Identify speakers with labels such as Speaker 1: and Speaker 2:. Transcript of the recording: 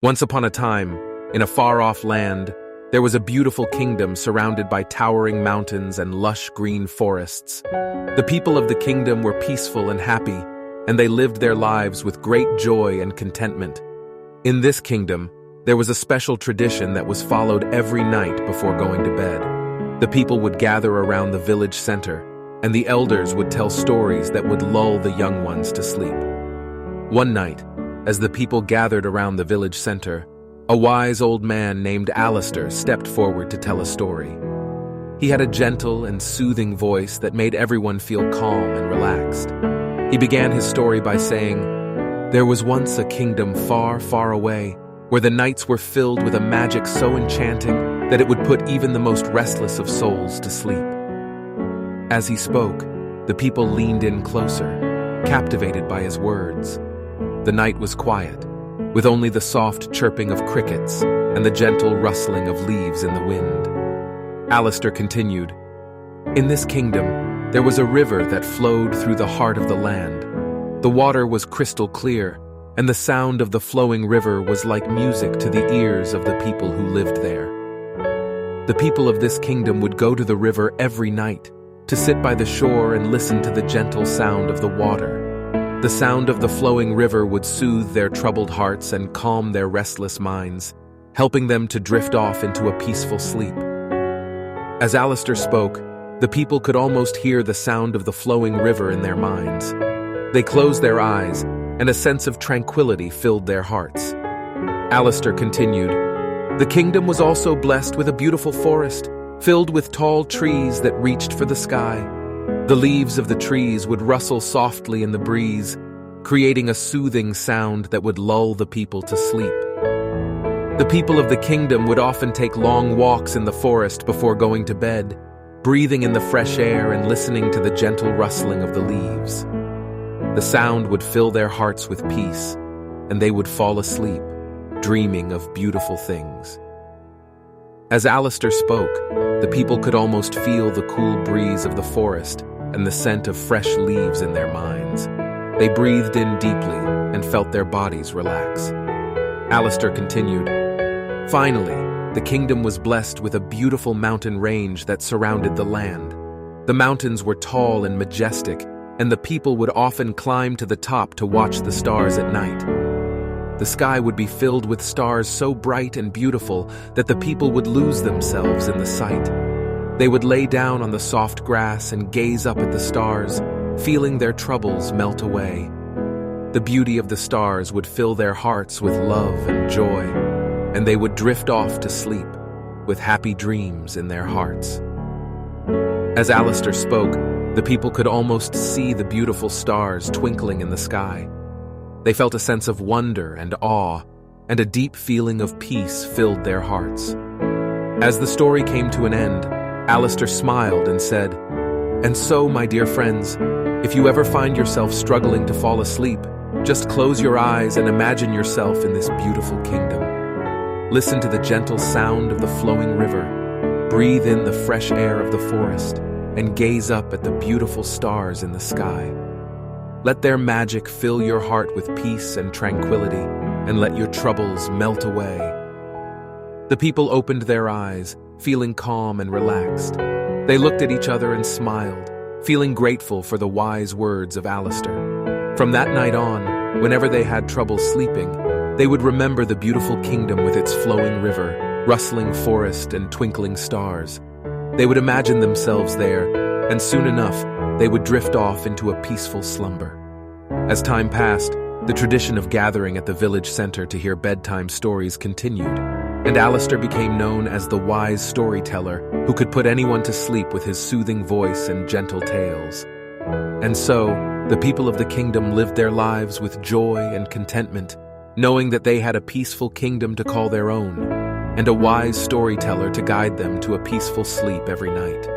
Speaker 1: Once upon a time, in a far-off land, there was a beautiful kingdom surrounded by towering mountains and lush green forests. The people of the kingdom were peaceful and happy, and they lived their lives with great joy and contentment. In this kingdom, there was a special tradition that was followed every night before going to bed. The people would gather around the village center, and the elders would tell stories that would lull the young ones to sleep. One night, as the people gathered around the village center, a wise old man named Alistair stepped forward to tell a story. He had a gentle and soothing voice that made everyone feel calm and relaxed. He began his story by saying, "There was once a kingdom far, far away, where the nights were filled with a magic so enchanting that it would put even the most restless of souls to sleep." As he spoke, the people leaned in closer, captivated by his words. The night was quiet, with only the soft chirping of crickets and the gentle rustling of leaves in the wind. Alistair continued, "In this kingdom, there was a river that flowed through the heart of the land. The water was crystal clear, and the sound of the flowing river was like music to the ears of the people who lived there. The people of this kingdom would go to the river every night to sit by the shore and listen to the gentle sound of the water. The sound of the flowing river would soothe their troubled hearts and calm their restless minds, helping them to drift off into a peaceful sleep." As Alistair spoke, the people could almost hear the sound of the flowing river in their minds. They closed their eyes, and a sense of tranquility filled their hearts. Alistair continued, "The kingdom was also blessed with a beautiful forest, filled with tall trees that reached for the sky. The leaves of the trees would rustle softly in the breeze, creating a soothing sound that would lull the people to sleep. The people of the kingdom would often take long walks in the forest before going to bed, breathing in the fresh air and listening to the gentle rustling of the leaves. The sound would fill their hearts with peace, and they would fall asleep, dreaming of beautiful things." As Alistair spoke, the people could almost feel the cool breeze of the forest and the scent of fresh leaves in their minds. They breathed in deeply and felt their bodies relax. Alistair continued, "Finally, the kingdom was blessed with a beautiful mountain range that surrounded the land. The mountains were tall and majestic, and the people would often climb to the top to watch the stars at night. The sky would be filled with stars so bright and beautiful that the people would lose themselves in the sight. They would lay down on the soft grass and gaze up at the stars, feeling their troubles melt away. The beauty of the stars would fill their hearts with love and joy, and they would drift off to sleep with happy dreams in their hearts." As Alistair spoke, the people could almost see the beautiful stars twinkling in the sky. They felt a sense of wonder and awe, and a deep feeling of peace filled their hearts. As the story came to an end, Alistair smiled and said, "And so, my dear friends, if you ever find yourself struggling to fall asleep, just close your eyes and imagine yourself in this beautiful kingdom. Listen to the gentle sound of the flowing river, breathe in the fresh air of the forest, and gaze up at the beautiful stars in the sky. Let their magic fill your heart with peace and tranquility, and let your troubles melt away." The people opened their eyes, feeling calm and relaxed. They looked at each other and smiled, feeling grateful for the wise words of Alistair. From that night on, whenever they had trouble sleeping, they would remember the beautiful kingdom with its flowing river, rustling forest, and twinkling stars. They would imagine themselves there, and soon enough, they would drift off into a peaceful slumber. As time passed, the tradition of gathering at the village center to hear bedtime stories continued, and Alistair became known as the wise storyteller who could put anyone to sleep with his soothing voice and gentle tales. And so, the people of the kingdom lived their lives with joy and contentment, knowing that they had a peaceful kingdom to call their own, and a wise storyteller to guide them to a peaceful sleep every night.